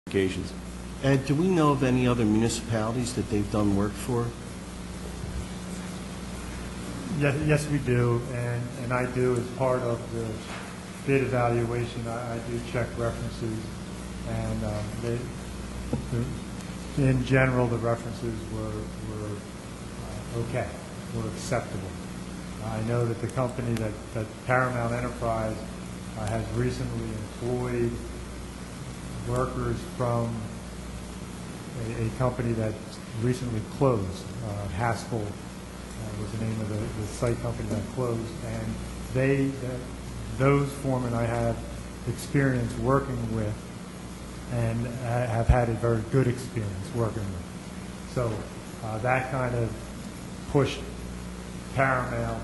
occasions. And do we know of any other municipalities that they've done work for? Yes, we do, and I do as part of the bid evaluation. I do check references, and in general, the references were okay, were acceptable. I know that the company that Paramount Enterprise has recently employed workers from a company that recently closed. Haskell was the name of the site company that closed, and those foremen I have experience working with and have had a very good experience working with. So that kind of pushed Paramount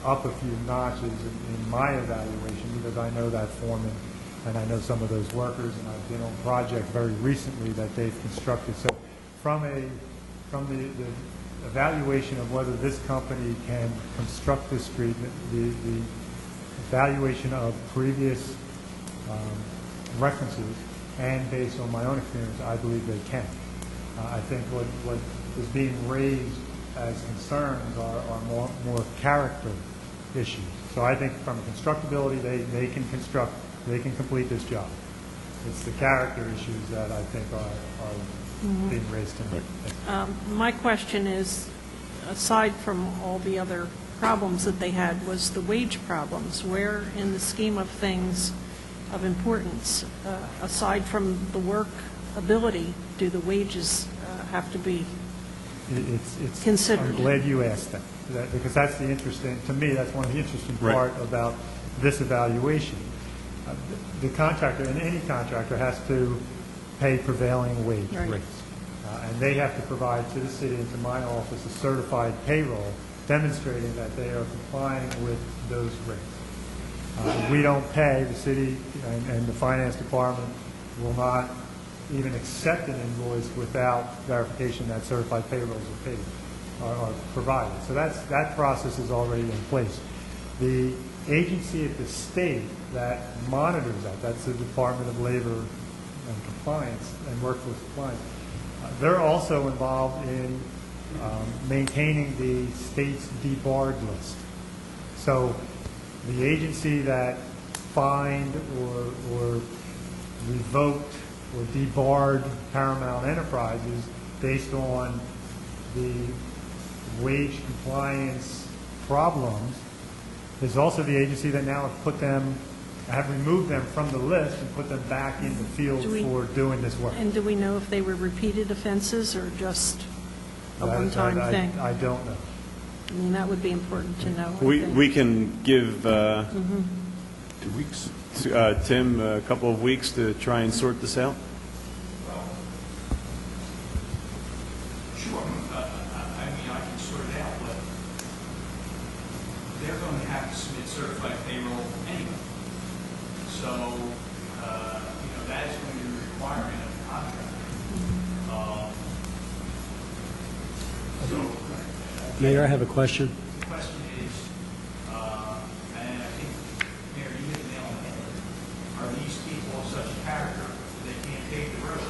up a few notches in my evaluation, because I know that foreman and I know some of those workers, and I've been on projects very recently that they've constructed. So from the evaluation of whether this company can construct this street, the evaluation of previous references, and based on my own experience, I believe they can. I think what is being raised as concerns are more character issues. So I think from constructability, they can construct, they can complete this job. It's the character issues that I think are being raised tonight. My question is, aside from all the other problems that they had, was the wage problems. Where in the scheme of things of importance, aside from the work ability, do the wages have to be considered? I'm glad you asked that, because that's the interesting, to me, that's one of the interesting part about this evaluation. The contractor, and any contractor, has to pay prevailing wage rates. And they have to provide to the city and to my office a certified payroll demonstrating that they are complying with those rates. We don't pay, the city and the finance department will not even accept an invoice without verification that certified payrolls are paid, are provided. So that process is already in place. The agency at the state that monitors that's the Department of Labor and Compliance and Workforce Compliance. They're also involved in maintaining the state's debarred list. So the agency that fined or revoked or debarred Paramount Enterprises based on the wage compliance problems is also the agency that now have removed them from the list and put them back in the field for doing this work. And do we know if they were repeated offenses or just a one-time thing? I don't know. I mean, that would be important to know. We can give 2 weeks. Tim a couple of weeks to try and sort this out. Sure. I mean, I can sort it out, but they're going to have to submit certified payroll anyway. So, that is going to be a requirement of the contract. Mayor, I have a question. The question is, and I think, Mayor, you hit the nail on the head, are these people of such character that they can't pave the road?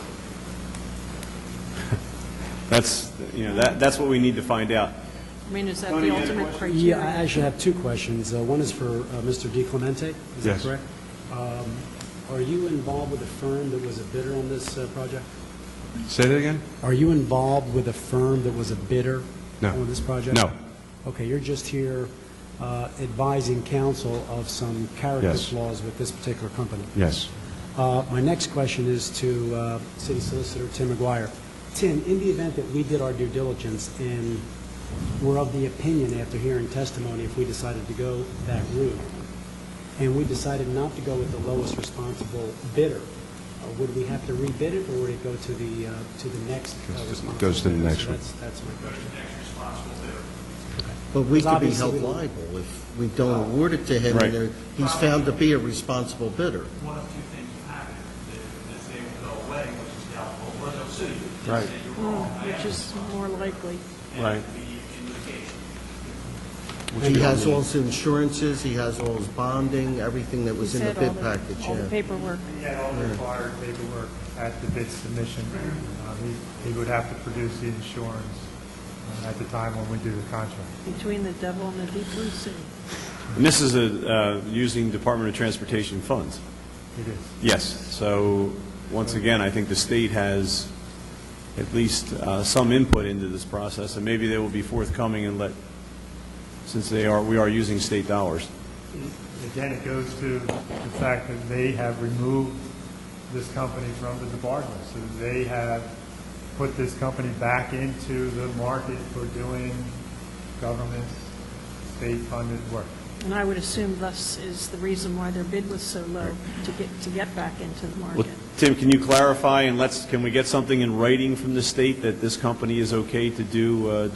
That's what we need to find out. I mean, is that Tony, the you had a ultimate question? criteria? Yeah, I actually have two questions. One is for Mr. DiClemente. Is that correct? Are you involved with a firm that was a bidder on this project? Say that again? Are you involved with a firm that was a bidder on this project? No. Okay, you're just here advising council of some character Yes. flaws with this particular company. Yes. My next question is to City Solicitor Tim McGuire. Tim, in the event that we did our due diligence and were of the opinion after hearing testimony, if we decided to go that route, and we decided not to go with the lowest responsible bidder, would we have to rebid it, or would it go to the next responsible goes to the bidder? next So one. That's my question. But we could be Because held obviously we- liable if we don't award it to him and he's found to be a responsible bidder. One of two things will happen. That they will go away, which is doubtful, or they'll sue you. Right. Say you're wrong. Which is more likely. And Right. be in litigation. He has all his insurances, he has all his bonding, everything that was in the Said all bid package, all the yeah. paperwork. He had all the required paperwork at the bid submission. He would have to produce the insurance at the time when we do the contract. Between the devil and the deep blue sea. And this is using Department of Transportation funds? It is. Yes. So, once again, I think the state has at least some input into this process, and maybe they will be forthcoming and since we are using state dollars. Again, it goes to the fact that they have removed this company from the debarred list. So they have put this company back into the market for doing government, state-funded work. And I would assume thus is the reason why their bid was so low, to get back into the market. Well, Tim, can you clarify, and can we get something in writing from the state that this company is okay to do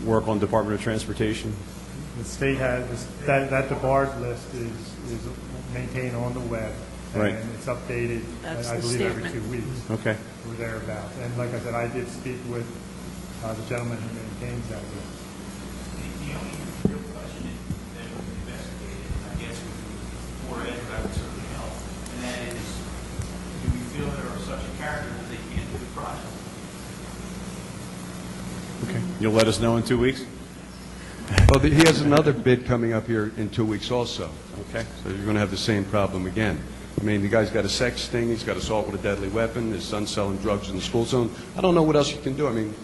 work on Department of Transportation? The state has, that debarred list is maintained on the web. Right. And it's updated, That's I the believe, every statement. 2 weeks. Okay. Or thereabouts. And like I said, I did speak with the gentleman who maintains that list. The only real question that we investigated, I guess, for Ed, I would certainly help, and that is, do we feel there are such a character that they can't do the project? Okay. You'll let us know in 2 weeks? Well, he has another bid coming up here in 2 weeks also. Okay. So you're going to have the same problem again. I mean, the guy's got a sex sting, he's got assault with a deadly weapon, his son's selling drugs in the school zone. I don't know what else you can do. I mean,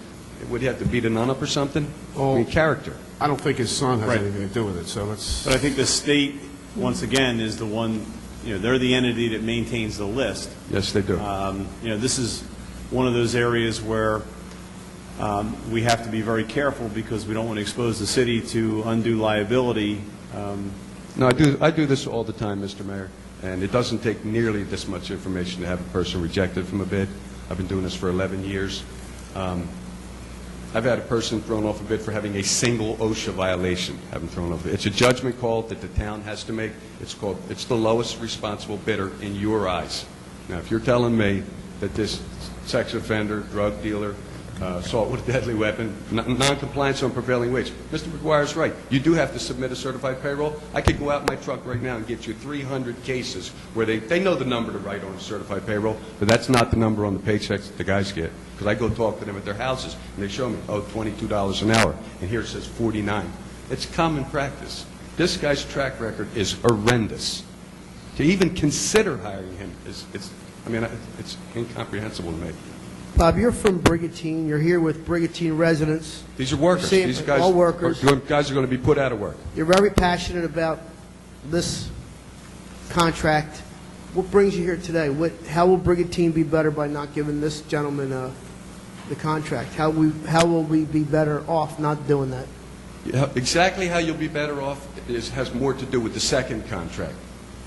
would he have to beat a nun up or something? I mean, character. I don't think his son has Right. anything to do with it, so let's... But I think the state, once again, is the one, they're the entity that maintains the list. Yes, they do. This is one of those areas where we have to be very careful because we don't want to expose the city to undue liability. No, I do this all the time, Mr. Mayor, and it doesn't take nearly this much information to have a person rejected from a bid. I've been doing this for 11 years. I've had a person thrown off a bid for having a single OSHA violation. Haven't thrown off. It's a judgment call that the town has to make. It's the lowest responsible bidder in your eyes. Now, if you're telling me that this sex offender, drug dealer, assault with a deadly weapon, non-compliance on prevailing wage. Mr. McGuire's right. You do have to submit a certified payroll. I could go out in my truck right now and get you 300 cases where they know the number to write on a certified payroll, but that's not the number on the paychecks that the guys get. Because I go talk to them at their houses, and they show me, $22 an hour, and here it says $49. It's common practice. This guy's track record is horrendous. To even consider hiring him it's incomprehensible to me. Bob, you're from Brigantine. You're here with Brigantine residents. These are workers. Same- These guys, all workers. guys are going to be put out of work. You're very passionate about this contract. What brings you here today? How will Brigantine be better by not giving this gentleman the contract? How will we be better off not doing that? Yeah, exactly how you'll be better off has more to do with the second contract.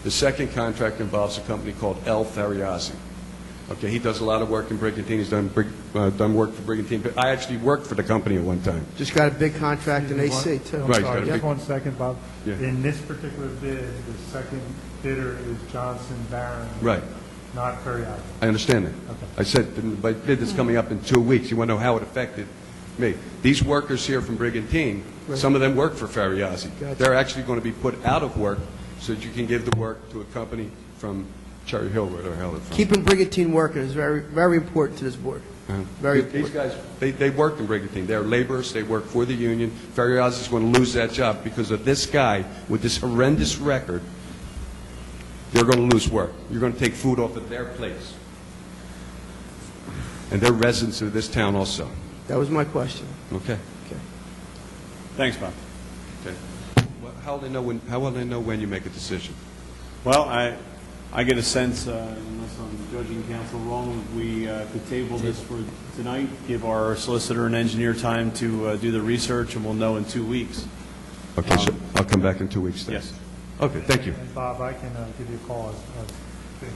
The second contract involves a company called L. Fariazzi. Okay, he does a lot of work in Brigantine. He's done work for Brigantine. But I actually worked for the company at one time. Just got a big contract in AC, too. I'm Right, sorry, got a just big- 1 second, Bob. Yeah. In this particular bid, the second bidder is Johnson Barron. Right. Not Fariazzi. I understand that. Okay. I said the bid that's coming up in 2 weeks. You want to know how it affected me? These workers here from Brigantine, some of them work for Fariazzi. Gotcha. They're actually going to be put out of work so that you can give the work to a company from Cherry Hill, where the hell they're from. Keeping Brigantine working is very, very important to this board. Very These important. guys, they work in Brigantine. They're laborers. They work for the union. Fariazzi's going to lose that job because of this guy with this horrendous record. They're going to lose work. You're going to take food off of their plates. And they're residents of this town also. That was my question. Okay. Thanks, Bob. Okay. Well, how will they know when you make a decision? Well, I get a sense, unless I'm judging council wrong, we could table this for tonight, give our solicitor and engineer time to do the research, and we'll know in 2 weeks. Okay, so I'll come back in 2 weeks then. Yes. Okay, thank you. And Bob, I can give you a call as things